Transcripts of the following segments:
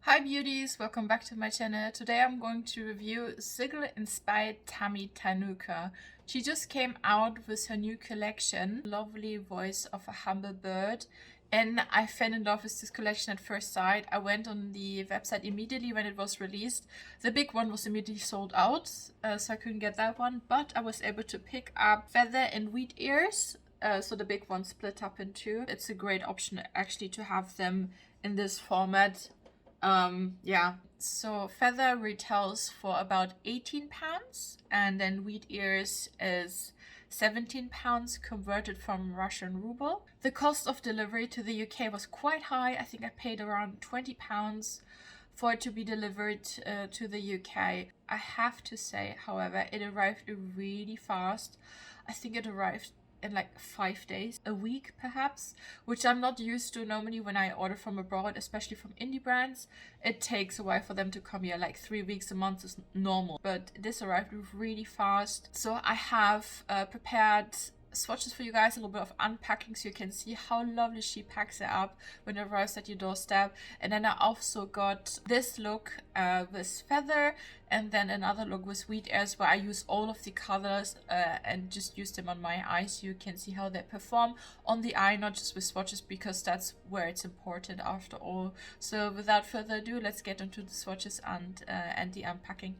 Hi beauties, welcome back to my channel. Today I'm going to review Sigil inspired Tammy Tanuka. She just came out with her new collection, Lovely Voice of a Humble Bird, and I fell in love with this collection at first sight. I went on the website immediately when it was released. The big one was immediately sold out, so I couldn't get that one, but I was able to pick up Feather and Wheat Ears. So the big one split up in two. It's a great option actually to have them in this format. So Feather retails for about £18, and then Wheat Ears is £17 converted from Russian ruble. The cost of delivery to the UK was quite high. I think I paid around £20 for it to be delivered to the UK. I have to say, however, it arrived really fast. I think it arrived in like 5 days, a week perhaps, which I'm not used to. Normally when I order from abroad, especially from indie brands, it takes a while for them to come here. Like 3 weeks, a month is normal, but this arrived really fast. So I have prepared swatches for you guys, a little bit of unpacking so you can see how lovely she packs it up when it arrives at your doorstep. And then I also got this look with Feather, and then another look with Wheat Ears, where I use all of the colors and just use them on my eyes so you can see how they perform on the eye, not just with swatches, because that's where it's important after all. So without further ado, let's get into the swatches and the unpacking.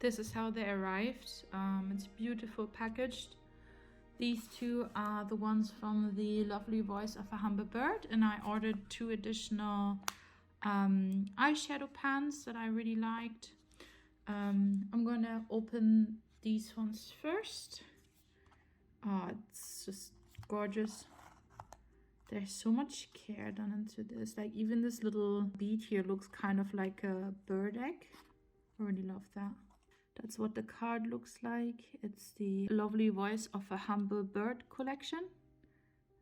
This is how they arrived. It's beautiful packaged. These two are the ones from the Lovely Voice of a Humble Bird, and I ordered 2 additional eyeshadow pans that I really liked. I'm gonna open these ones first. Oh, it's just gorgeous. There's so much care done into this. Like even this little bead here looks kind of like a bird egg. I really love that. That's what the card looks like. It's the Lovely Voice of a Humble Bird collection.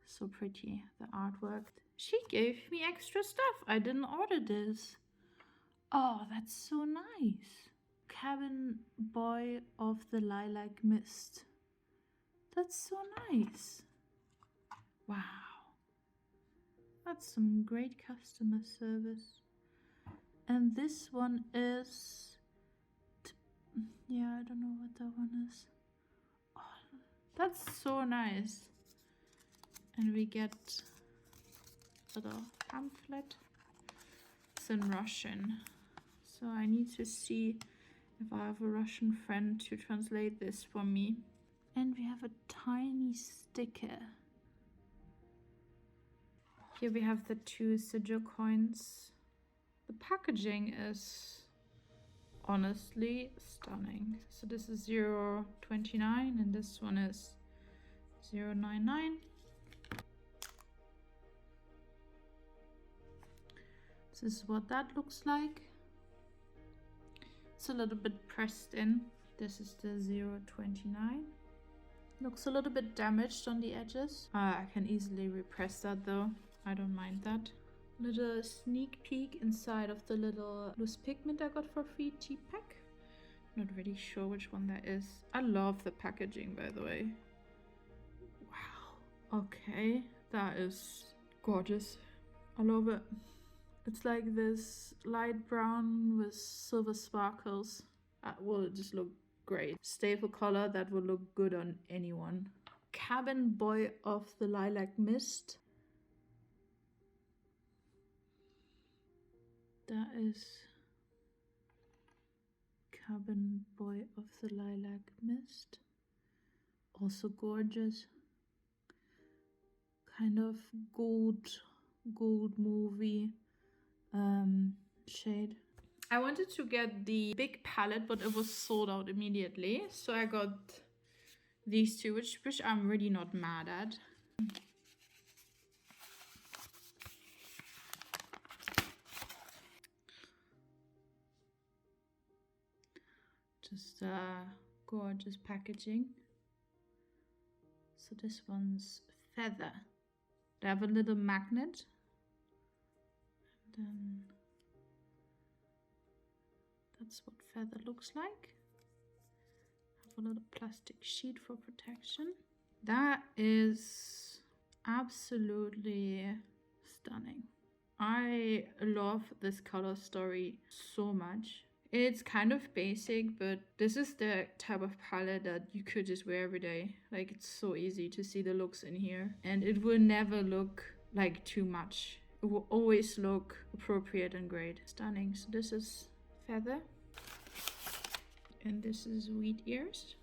So pretty, the artwork. She gave me extra stuff. I didn't order this. Oh, that's so nice. Cabin Boy of the Lilac Mist. That's so nice. Wow. That's some great customer service. And this one is... yeah, I don't know what that one is. Oh, that's so nice. And we get a little pamphlet. It's in Russian, so I need to see if I have a Russian friend to translate this for me. And we have a tiny sticker. Here we have the 2 sigil coins. The packaging is honestly stunning. So this is 0.29 and this one is 0.99. This is what that looks like. It's a little bit pressed in. This is the 0.29. Looks a little bit damaged on the edges. I can easily repress that though. I don't mind that. Little sneak peek inside of the little loose pigment I got for free tea pack. Not really sure which one that is. I love the packaging, by the way. Wow. Okay, that is gorgeous. I love it. It's like this light brown with silver sparkles. Will just look great. Staple color that will look good on anyone. Cabin Boy of the Lilac Mist. That is Cabin Boy of the Lilac Mist. Also gorgeous. Kind of gold movie shade. I wanted to get the big palette, but it was sold out immediately. So I got these 2, which I'm really not mad at. Just gorgeous packaging. So this one's Feather. They have a little magnet. And then that's what Feather looks like. Have a little plastic sheet for protection. That is absolutely stunning. I love this color story so much. It's kind of basic, but this is the type of palette that you could just wear every day. Like, it's so easy to see the looks in here. And it will never look like too much. It will always look appropriate and great. Stunning. So this is Feather. And this is Wheat Ears.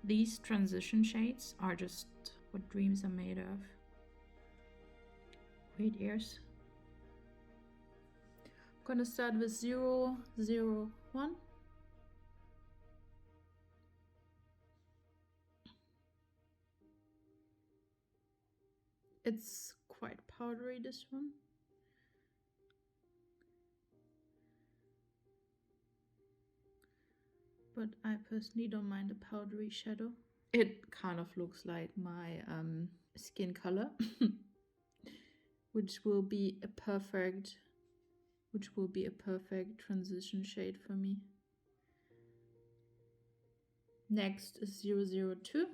These transition shades are just what dreams are made of. Wheat Ears. I'm gonna start with 0, 0, 1. It's quite powdery, this one. But I personally don't mind the powdery shadow. It kind of looks like my skin color, which will be a perfect transition shade for me. Next is 002.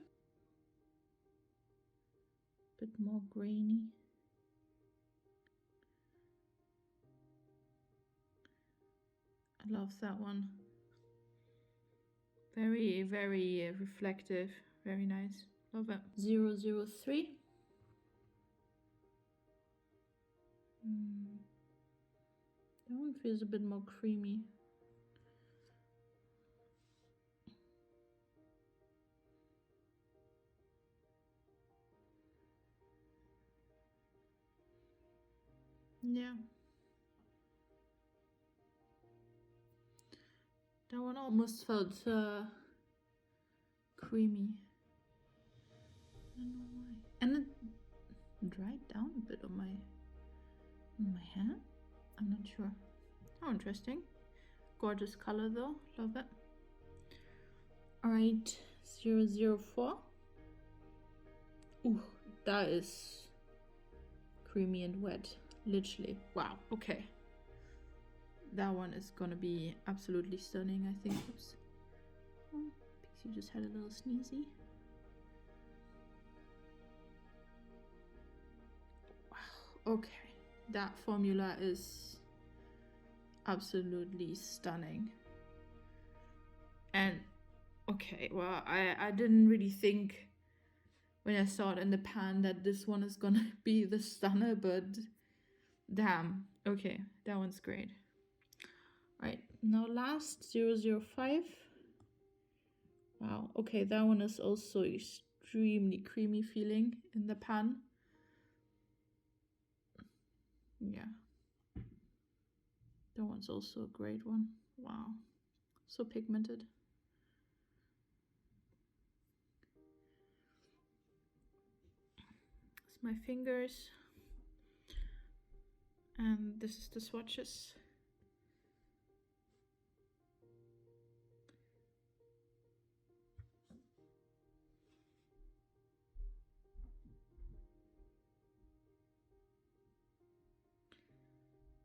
Bit more grainy. I love that one. Very, very reflective. Very nice. Love it. 003. That one feels a bit more creamy. Yeah. That one almost felt creamy. I don't know why. And it dried down a bit on my hand. I'm not sure. How interesting. Gorgeous color though. Love it. Alright, 004. Ooh, that is creamy and wet. Literally. Wow, okay. That one is gonna be absolutely stunning, I think. Oops. Oh, Pixie just had a little sneezy. Wow, okay. That formula is absolutely stunning. And okay, well, I didn't really think when I saw it in the pan that this one is gonna be the stunner, but damn. Okay, that one's great. Right, now last 005. Wow, okay, that one is also extremely creamy feeling in the pan. Yeah. That one's also a great one. Wow, so pigmented. It's my fingers. And this is the swatches.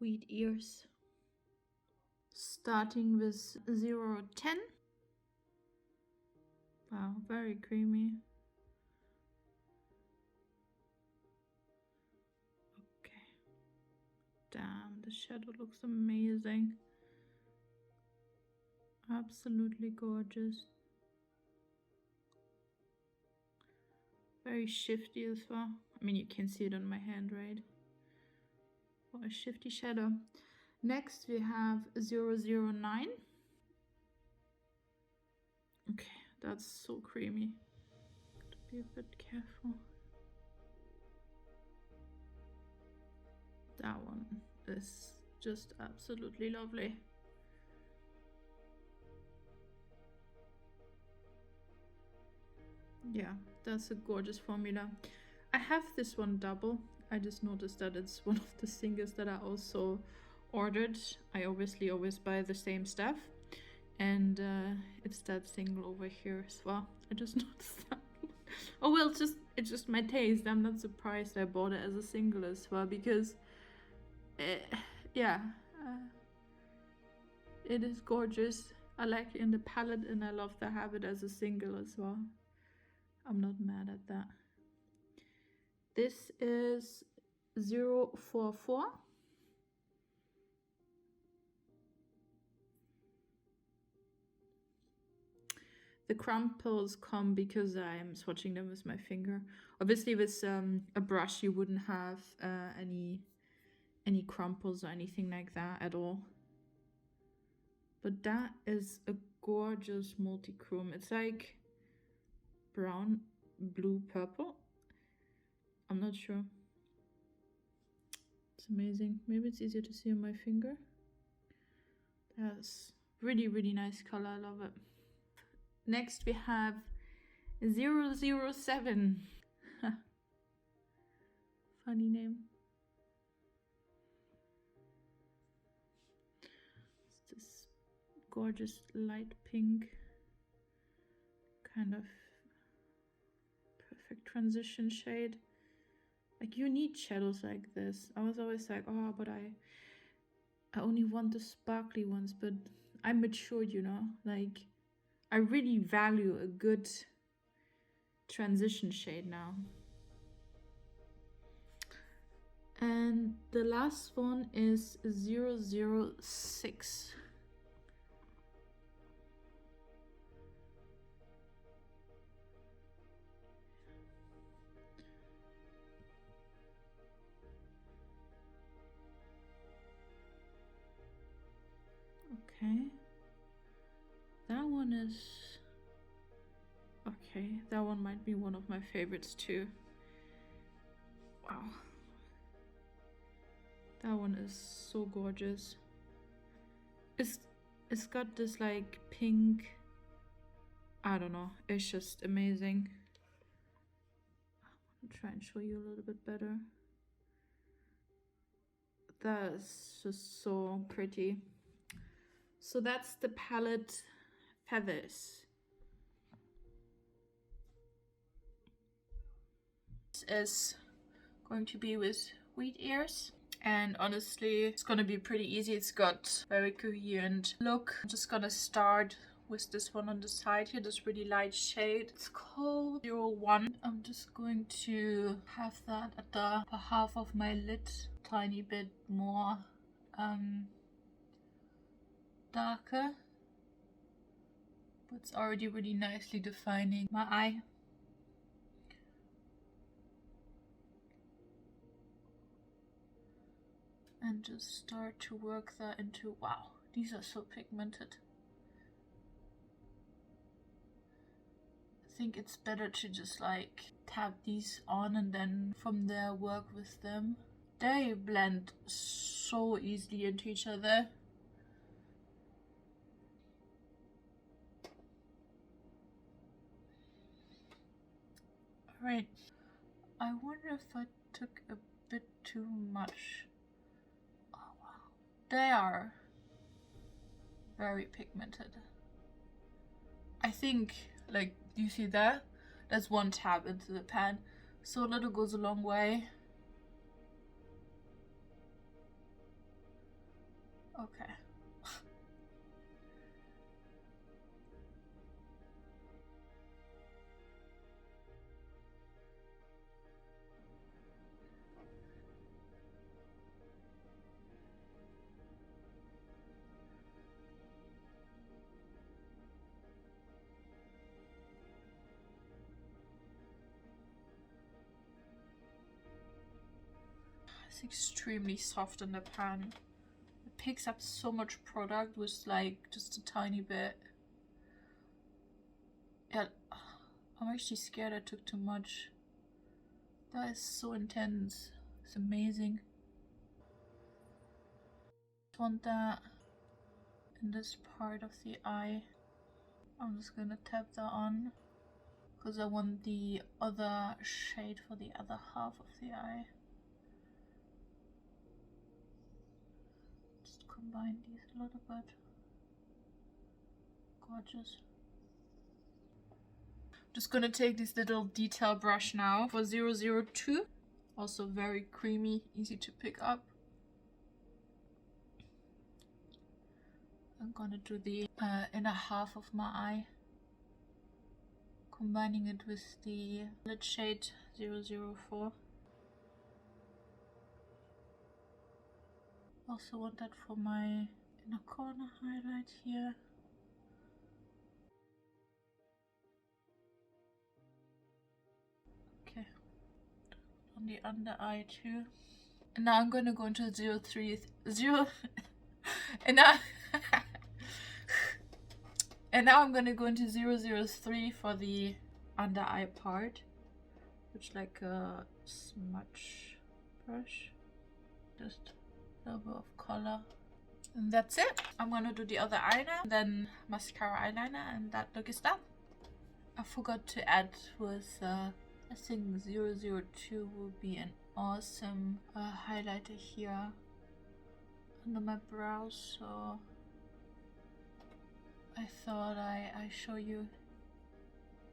Wheat Ears. Starting with 010. Wow, very creamy. Okay. Damn, the shadow looks amazing. Absolutely gorgeous. Very shifty as well. I mean, you can see it on my hand, right? What a shifty shadow. Next we have 009. Okay, that's so creamy. Gotta be a bit careful. That one is just absolutely lovely. Yeah, that's a gorgeous formula. I have this one double. I just noticed that it's one of the singles that I also ordered. I obviously always buy the same stuff. And it's that single over here as well. I just noticed that. Oh well, it's just my taste. I'm not surprised I bought it as a single as well, because yeah, it is gorgeous. I like it in the palette, and I love to have it as a single as well. I'm not mad at that. This is 044. The crumples come because I'm swatching them with my finger. Obviously with a brush you wouldn't have any crumples or anything like that at all. But that is a gorgeous multi-chrome. It's like brown, blue, purple. I'm not sure. It's amazing. Maybe it's easier to see on my finger. That's really, really nice color. I love it. Next we have 007. Funny name. It's this gorgeous light pink, kind of perfect transition shade. Like, you need shadows like this. I was always like, oh, but I only want the sparkly ones, but I matured, you know, like I really value a good transition shade now. And the last one is 006. Okay. That one is... okay, that one might be one of my favorites too. Wow. That one is so gorgeous. It's got this like pink, I don't know, it's just amazing. I'll try and show you a little bit better. That's just so pretty. So that's the palette Feathers. This is going to be with wheat ears. And honestly, it's gonna be pretty easy. It's got very coherent look. I'm just gonna start with this one on the side here, this really light shade. It's called 01. I'm just going to have that at the upper half of my lid, tiny bit more darker. But it's already really nicely defining my eye. And just start to work that into, wow, these are so pigmented. I think it's better to just like tap these on and then from there work with them. They blend so easily into each other. Alright, I wonder if I took a bit too much. Oh wow, they are very pigmented. I think, like, do you see that? That's one tap into the pan. So a little goes a long way. Okay. It's extremely soft in the pan. It picks up so much product with like just a tiny bit. Yeah, I'm actually scared I took too much. That is so intense. It's amazing. I want that in this part of the eye. I'm just gonna tap that on because I want the other shade for the other half of the eye. Just combine these a little bit. Gorgeous. Just gonna take this little detail brush now for 002. Also very creamy, easy to pick up. I'm gonna do the inner half of my eye, combining it with the lid shade 004. Also want that for my inner corner highlight here. Okay, on the under eye too. And now I'm gonna go into 030 and now and now I'm gonna go into 003 for the under eye part, which like a smudge brush, just a little bit of color, and that's it. I'm gonna do the other eyeliner, then mascara eyeliner, and that look is done. I forgot to add with I think 002 will be an awesome highlighter here under my brows, so I thought I show you.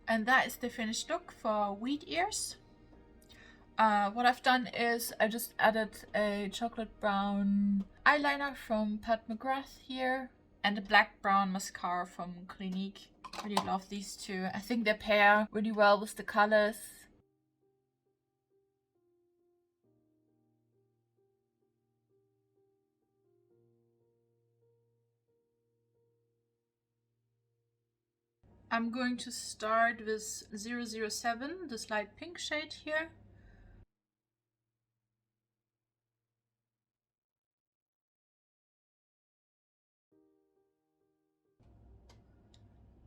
And that is the finished look for wheat ears. What I've done is I just added a chocolate brown eyeliner from Pat McGrath here and a black brown mascara from Clinique. Really love these two. I think they pair really well with the colors. I'm going to start with 007, this light pink shade here.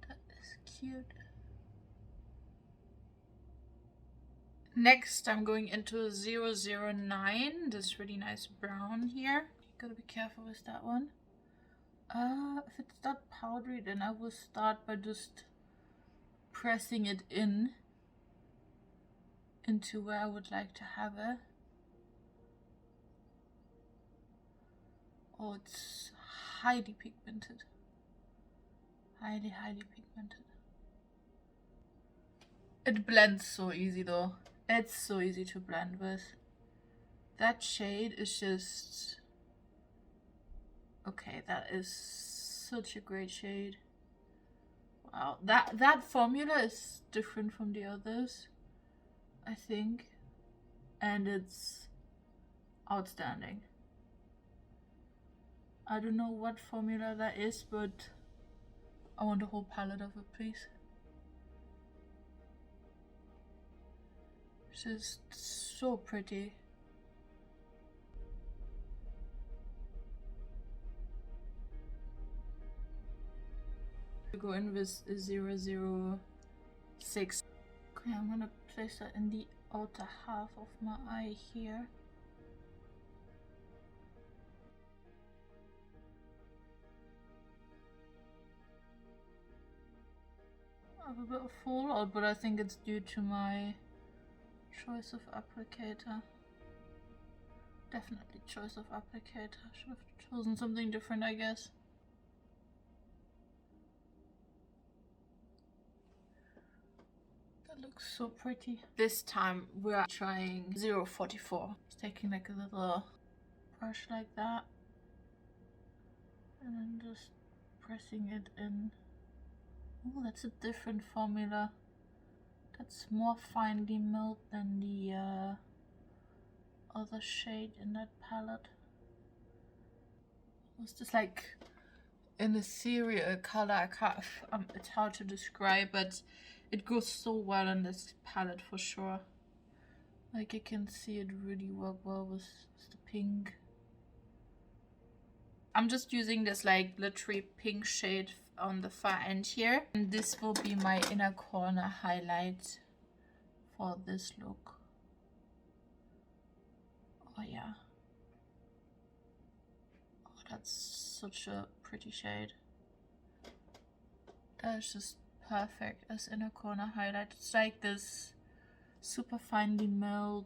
That is cute. Next, I'm going into 009, this really nice brown here. Gotta be careful with that one. If it's not powdery, then I will start by just pressing it into where I would like to have it. Oh, it's highly pigmented. Highly pigmented. It blends so easy though. It's so easy to blend with. That shade is just... Okay, that is such a great shade. Wow, that formula is different from the others, I think, and it's outstanding. I don't know what formula that is, but I want a whole palette of it, please. It's just so pretty. Go in with 006. Okay, I'm gonna place that in the outer half of my eye here. I have a bit of fallout, but I think it's due to my choice of applicator. Definitely choice of applicator. I should have chosen something different, I guess. That looks so pretty. This time we're trying 044. Just taking like a little brush like that and then just pressing it in. Oh, that's a different formula. That's more finely milled than the other shade in that palette. It's just like an ethereal color. I can't, it's hard to describe, but it goes so well in this palette for sure. Like you can see it really work well with the pink. I'm just using this like glittery pink shade on the far end here, and this will be my inner corner highlight for this look. Oh yeah. Oh, that's such a pretty shade. That's just perfect as inner corner highlight. It's like this super finely milled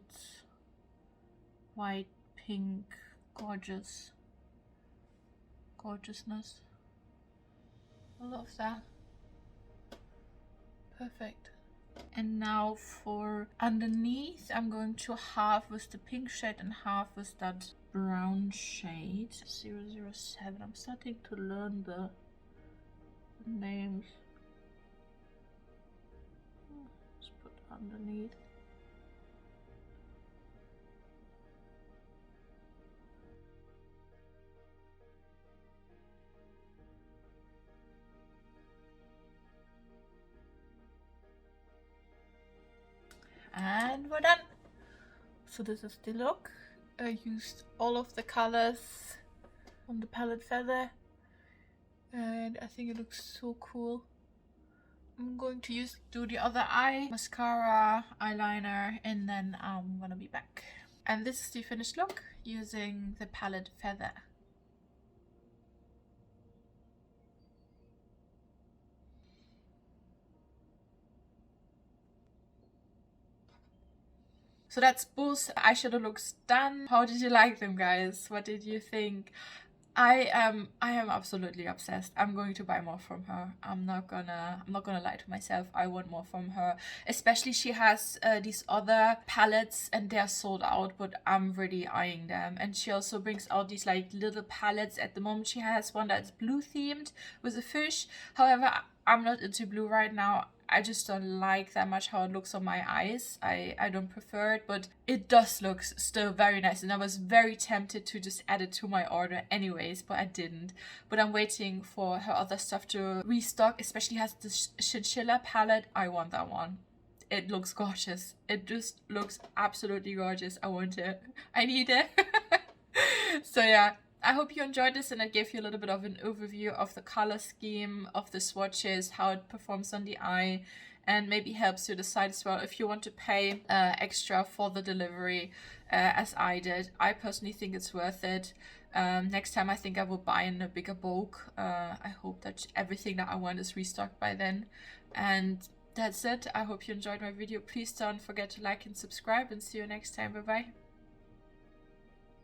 white pink gorgeousness. I love that. Perfect. And now for underneath, I'm going to half with the pink shade and half with that brown shade. 007. I'm starting to learn the names. Let's put underneath. And we're done. So this is the look. I used all of the colors on the palette feather, and I think it looks so cool. I'm going to do the other eye, mascara, eyeliner, and then I'm gonna be back. And this is the finished look using the palette feather. So that's both eyeshadow looks done. How did you like them, guys? What did you think? I am absolutely obsessed. I'm going to buy more from her. I'm not gonna lie to myself. I want more from her. Especially she has these other palettes and they're sold out, but I'm really eyeing them. And she also brings out these like little palettes. At the moment she has one that's blue themed with a fish. However, I'm not into blue right now. I just don't like that much how it looks on my eyes. I don't prefer it, but it does look still very nice. And I was very tempted to just add it to my order anyways, but I didn't. But I'm waiting for her other stuff to restock, especially has this chinchilla palette. I want that one. It looks gorgeous. It just looks absolutely gorgeous. I want it. I need it. So yeah. I hope you enjoyed this and I gave you a little bit of an overview of the color scheme, of the swatches, how it performs on the eye, and maybe helps you decide as well if you want to pay extra for the delivery as I did. I personally think it's worth it. Next time I think I will buy in a bigger bulk. I hope that everything that I want is restocked by then. And that's it. I hope you enjoyed my video. Please don't forget to like and subscribe and see you next time. Bye bye.